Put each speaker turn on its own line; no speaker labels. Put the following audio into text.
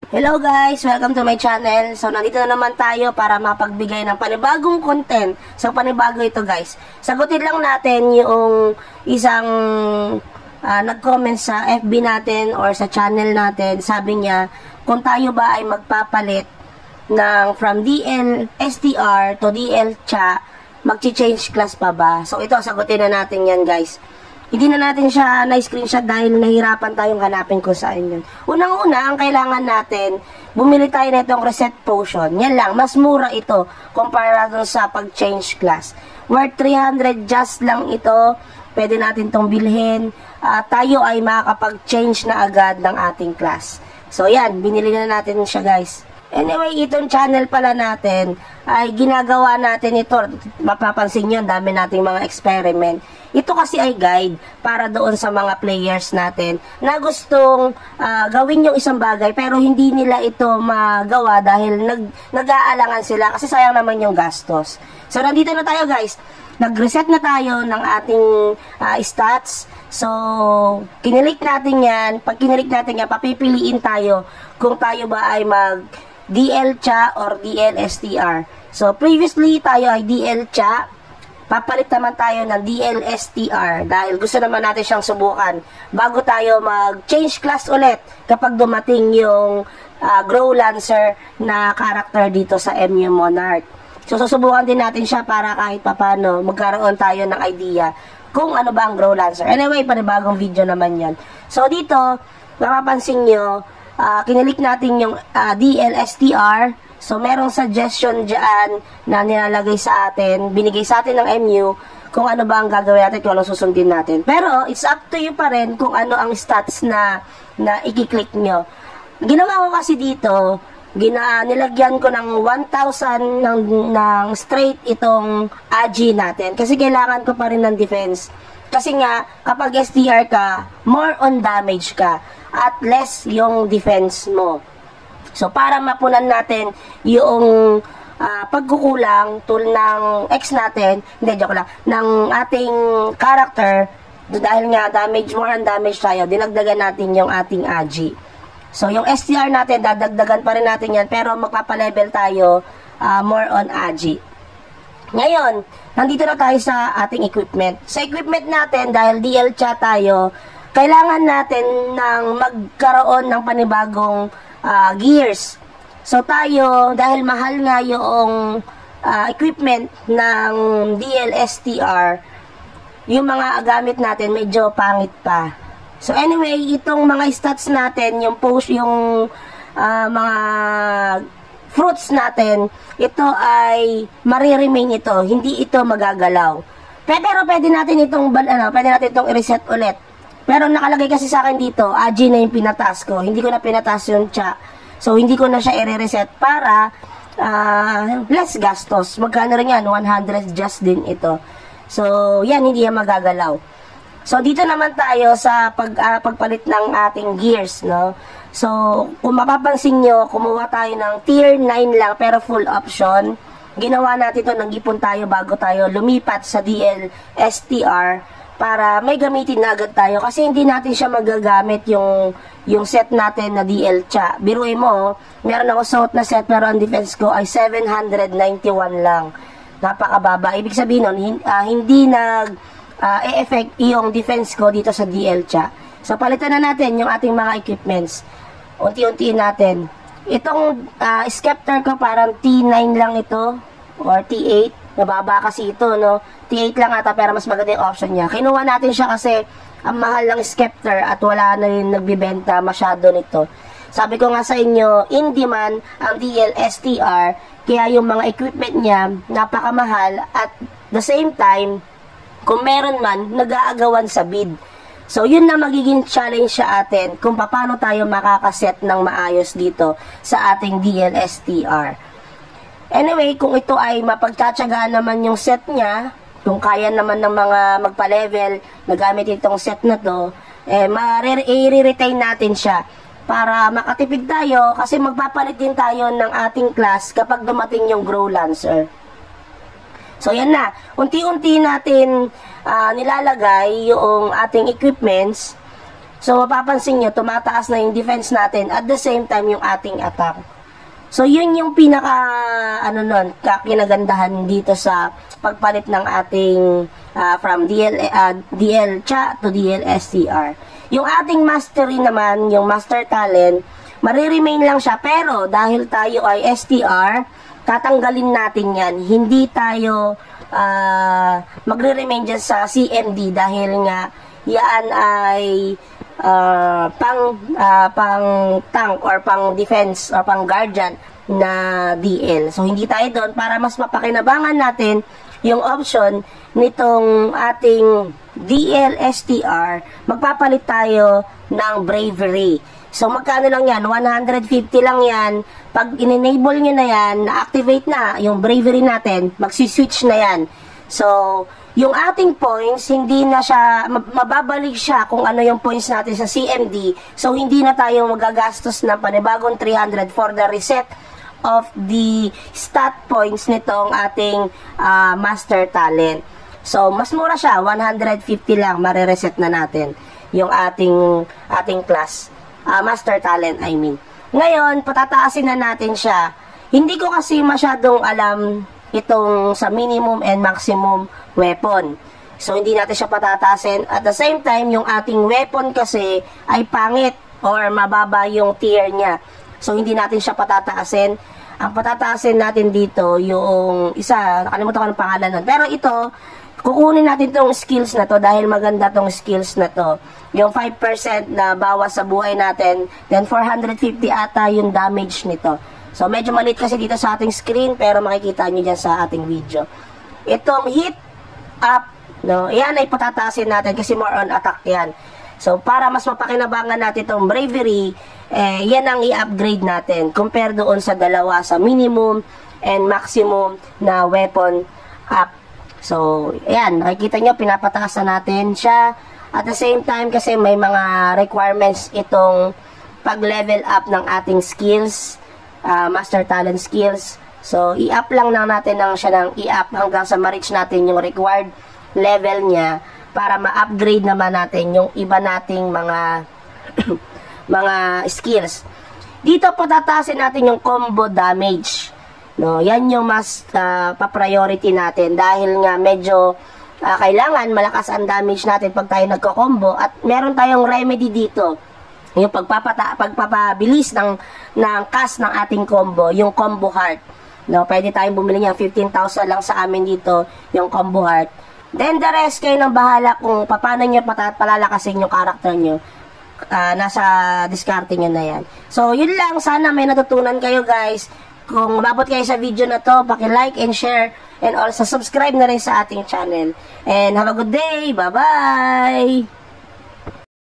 Hello guys! Welcome to my channel. So, nandito na naman tayo para mapagbigay ng panibagong content. So, panibago ito guys. Sagutin lang natin yung isang nag-comment sa FB natin or sa channel natin. Sabi niya, kung tayo ba ay magpapalit ng from DL STR to DL CHA, mag-change class pa ba? So, ito, sagutin na natin yan guys. Hindi na natin siya na-screenshot dahil nahirapan tayong hanapin kung saan yun. Unang-una, ang kailangan natin, bumili tayo na itong reset potion. Yan lang, mas mura ito kumpara dun sa pag-change class. Worth 300 just lang ito. Pwede natin itong bilhin. Tayo ay makakapag-change na agad ng ating class. So yan, binili na natin siya guys. Anyway, itong channel pala natin ay ginagawa natin ito. Mapapansin nyo, dami nating mga experiment. Ito kasi ay guide para doon sa mga players natin na gustong gawin yung isang bagay pero hindi nila ito magawa dahil nag-aalangan sila kasi sayang naman yung gastos. So, nandito na tayo guys. Nag-reset na tayo ng ating stats. So, kinilik natin yan. Pag kinilik natin yan, papipiliin tayo kung tayo ba ay DL CHA or DL STR. So, previously tayo ay DL CHA. Papalit naman tayo ng DL STR dahil gusto naman natin siyang subukan bago tayo mag-change class ulit kapag dumating yung Grow Lancer na character dito sa MU Monarch. So, susubukan din natin siya para kahit papano magkaroon tayo ng idea kung ano ba ang Grow Lancer. Anyway, panibagong video naman yan. So, dito, mapapansin nyo, kinilik natin yung DLSTR. So, merong suggestion dyan na nilalagay sa atin, binigay sa atin ng MU, kung ano ba ang gagawin natin, kung anong susundin natin. Pero, it's up to you pa rin kung ano ang stats na i-click nyo. Ginawa ko kasi dito, nilagyan ko ng 1,000 ng straight itong AG natin. Kasi kailangan ko pa rin ng defense. Kasi nga, kapag STR ka, more on damage ka at less yung defense mo. So, para mapunan natin yung pagkukulang tulad ng X natin, hindi, joke lang, ng ating character, dahil nga more on damage tayo, dinagdagan natin yung ating AG. So, yung STR natin, dadagdagan pa rin natin yan, pero magpapalevel tayo more on AG. Ngayon, nandito na tayo sa ating equipment. Sa equipment natin, dahil DL CHA tayo, kailangan natin ng magkaroon ng panibagong gears. So, tayo, dahil mahal nga yung equipment ng DLSTR, yung mga gamit natin medyo pangit pa. So, anyway, itong mga stats natin, yung mga fruits natin, ito ay mariremain ito. Hindi ito magagalaw. Pero pwede natin itong i-reset ulit. Pero nakalagay kasi sa akin dito, AG na yung pinataas ko. Hindi ko na pinataas yung CHA. So, hindi ko na siya i-reset para less gastos. Magkano rin yan? 100 just din ito. So, yan, hindi yan magagalaw. So, dito naman tayo sa pagpalit ng ating gears, no? So, kung mapapansin nyo, kumuha tayo ng tier 9 lang pero full option. Ginawa natin ito, nag-ipon tayo bago tayo lumipat sa DL STR para may gamitin na agad tayo kasi hindi natin siya magagamit yung set natin na DL CHA. Biruin mo, meron ako suot na set pero ang defense ko ay 791 lang. Napakababa. Ibig sabihin nun, hindi e-effect yung defense ko dito sa DL CHA. So, palitan na natin yung ating mga equipments. Unti-untiin natin. Itong scepter ko parang T9 lang ito or T8. Nababa kasi ito, no? T8 lang ata pero mas maganda yung option niya. Kinuha natin siya kasi ang mahal ng scepter at wala na rin nagbibenta masyado nito. Sabi ko nga sa inyo, in demand ang DLSTR, kaya yung mga equipment niya napakamahal at the same time, kung meron man, nag-aagawan sa bid. So, yun na magiging challenge sa atin kung paano tayo makakaset ng maayos dito sa ating DLSTR. Anyway, kung ito ay mapagtatsagaan naman yung set niya, kung kaya naman ng mga magpa-level na gamit itong set na to, i-retain natin siya para makatipid tayo kasi magpapalit din tayo ng ating class kapag dumating yung Grow Lancer. So, yan na. Unti-unti natin nilalagay yung ating equipments. So, mapapansin nyo, tumataas na yung defense natin at the same time yung ating attack. So, yun yung pinaka, kinagandahan dito sa pagpalit ng ating from DL Cha to DL STR. Yung ating mastery naman, yung master talent, mariremain lang siya. Pero, dahil tayo ay STR, tatanggalin natin yan. Hindi tayo magre-remain dyan sa CMD dahil nga yan ay pang tank or pang defense or pang guardian na DL. So, hindi tayo doon para mas mapakinabangan natin yung option nitong ating DL STR. Magpapalit tayo ng bravery. So, magkano lang yan? 150 lang yan. Pag in-enable nyo na yan, na-activate na yung bravery natin, magsiswitch na yan. So, yung ating points, hindi na siya, mababalik siya kung ano yung points natin sa CMD. So, hindi na tayo magagastos ng panibagong 300 for the reset of the stat points nitong ating master talent. So, mas mura siya, 150 lang, marireset na natin yung ating class. Master talent, I mean. Ngayon, patataasin na natin siya. Hindi ko kasi masyadong alam itong sa minimum and maximum weapon. So, hindi natin siya patataasin. At the same time, yung ating weapon kasi ay pangit or mababa yung tier niya. So, hindi natin siya patataasin. Ang patataasin natin dito, yung isa, nakalimutan ko ng pangalan nun. Pero ito, kukunin natin tong skills na to dahil maganda tong skills na to. Yung 5% na bawas sa buhay natin, then 450 ata yung damage nito. So, medyo maliit kasi dito sa ating screen, pero makikita nyo dyan sa ating video. Itong hit up, no, yan ay patataasin natin kasi more on attack yan. So, para mas mapakinabangan natin itong bravery, yan ang i-upgrade natin compare doon sa dalawa sa minimum and maximum na weapon up. So, ayan, nakikita nyo, pinapataas na natin siya. At the same time, kasi may mga requirements itong pag-level up ng ating skills, master talent skills. So, i-up lang natin siya ng i-up hanggang sa ma-reach natin yung required level niya para ma-upgrade naman natin yung iba nating mga mga skills. Dito, patataasin natin yung combo damage. No, yan yung mas pa-priority natin dahil nga medyo kailangan malakas ang damage natin pag tayo nagko-combo at meron tayong remedy dito. Yung pagpapabilis ng cast ng ating combo, yung combo heart. No, pwede tayong bumili niya 15,000 lang sa amin dito, yung combo heart. Then the rest kayo nang bahala kung paano niyo palalakasin yung character niyo. Nasa diskarte niyo na yan. So, yun lang, sana may natutunan kayo, guys. Kung umabot kayo sa video na to, paki-like and share and also subscribe na rin sa ating channel. And have a good day. Bye-bye!